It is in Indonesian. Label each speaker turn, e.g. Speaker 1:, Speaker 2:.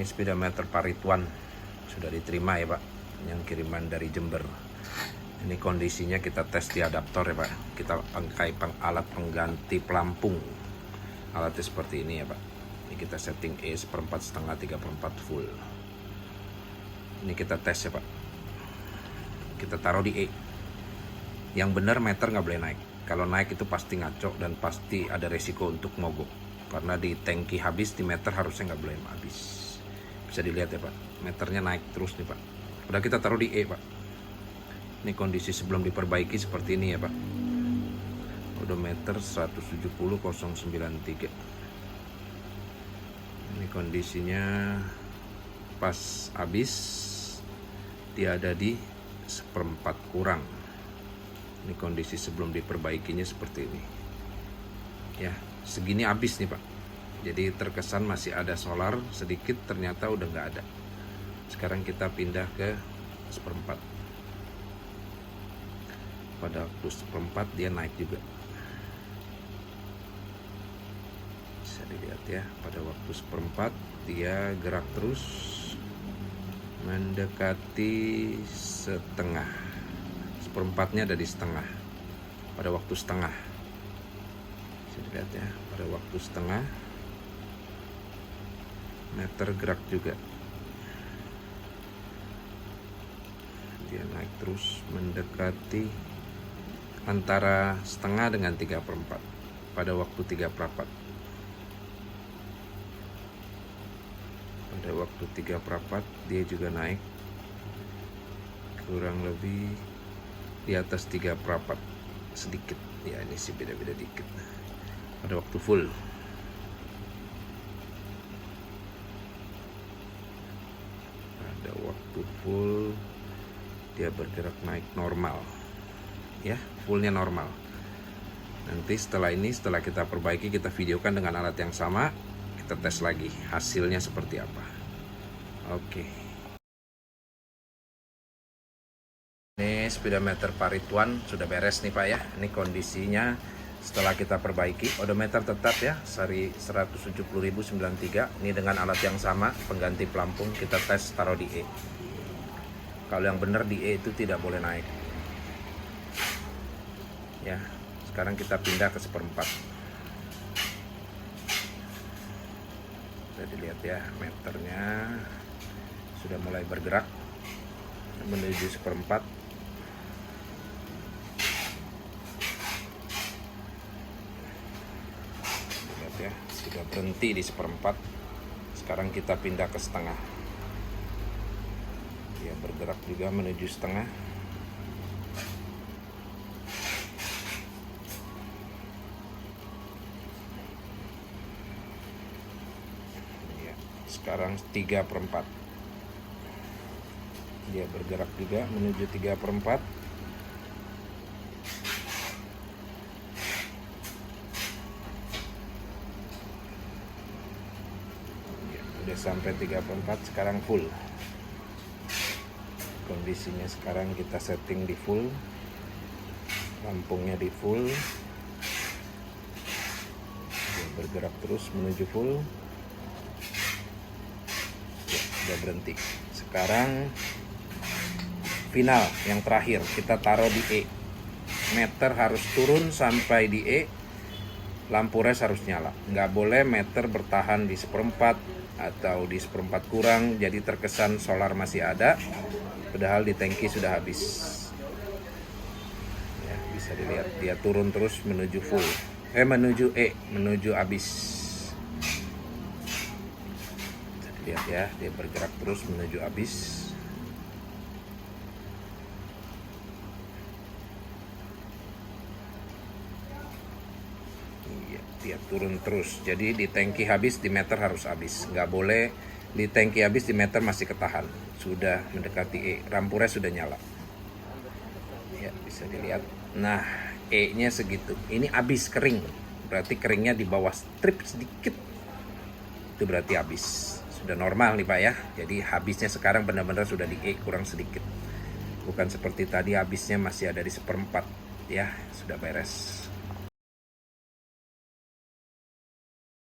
Speaker 1: Ini speedometer Parituan sudah diterima ya Pak, yang kiriman dari Jember. Ini kondisinya kita tes di adaptor ya Pak. Kita pakai alat pengganti pelampung. Alatnya seperti ini ya Pak. Ini kita setting E 1/4, 3/4 full. Ini kita tes ya Pak. Kita taruh di E. Yang benar meter nggak boleh naik. Kalau naik itu pasti ngaco dan pasti ada resiko untuk mogok. Karena di tangki habis, di meter harusnya nggak boleh habis. Bisa dilihat ya Pak, meternya naik terus nih Pak. Udah kita taruh di E Pak. Ini kondisi sebelum diperbaiki seperti ini ya Pak. Odometer 170,093. Ini kondisinya pas habis, dia ada di 1/4 kurang. Ini kondisi sebelum diperbaikinya seperti ini. Ya, segini habis nih Pak. Jadi terkesan masih ada solar sedikit, ternyata udah nggak ada. Sekarang kita pindah ke 1/4. Pada waktu 1/4 dia naik juga. Bisa dilihat ya, pada waktu 1/4 dia gerak terus mendekati setengah. 1/4-nya ada di setengah. Pada waktu setengah, bisa dilihat ya, pada waktu setengah meter gerak juga. Dia naik terus mendekati antara setengah dengan 3/4 pada waktu 3/4. Pada waktu 3/4 dia juga naik kurang lebih di atas 3/4 sedikit ya. Ini sih beda-beda dikit. Pada waktu full dia bergerak naik normal ya, fullnya normal. Nanti setelah ini, setelah kita perbaiki, kita videokan dengan alat yang sama, kita tes lagi hasilnya seperti apa. Oke. Ini speedometer Parituan sudah beres nih Pak ya. Ini kondisinya setelah kita perbaiki. Odometer tetap ya, seri 170.093. Ini dengan alat yang sama, pengganti pelampung. Kita tes taruh di E. Kalau yang benar di E itu tidak boleh naik. Ya, sekarang kita pindah ke 1/4. Bisa dilihat ya, meternya sudah mulai bergerak menuju 1/4. Lihat ya, sudah berhenti di 1/4. Sekarang kita pindah ke setengah. Dia bergerak juga menuju setengah. Ya, sekarang 3/4. Dia bergerak juga menuju 3/4. Ya, udah sampai 3/4, sekarang full. Kondisinya sekarang kita setting di full, lampungnya di full. Dia bergerak terus menuju full. Ya, udah berhenti. Sekarang final yang terakhir, kita taruh di E. Meter harus turun sampai di E. Lampu res harus nyala. Nggak boleh meter bertahan di 1/4 atau di 1/4 kurang, jadi terkesan solar masih ada, padahal di tangki sudah habis. Ya, bisa dilihat dia turun terus menuju full. Menuju E, menuju habis. Bisa dilihat ya, dia bergerak terus menuju habis. Dia turun terus, jadi di tangki habis, di meter harus habis. Nggak boleh di tangki habis, di meter masih ketahan. Sudah mendekati E, lampu res sudah nyala ya, bisa dilihat. Nah, E nya segitu. Ini habis kering, berarti keringnya di bawah strip sedikit, itu berarti habis. Sudah normal nih Pak ya. Jadi habisnya sekarang benar-benar sudah di E, kurang sedikit. Bukan seperti tadi habisnya masih ada di 1/4 ya. Sudah beres.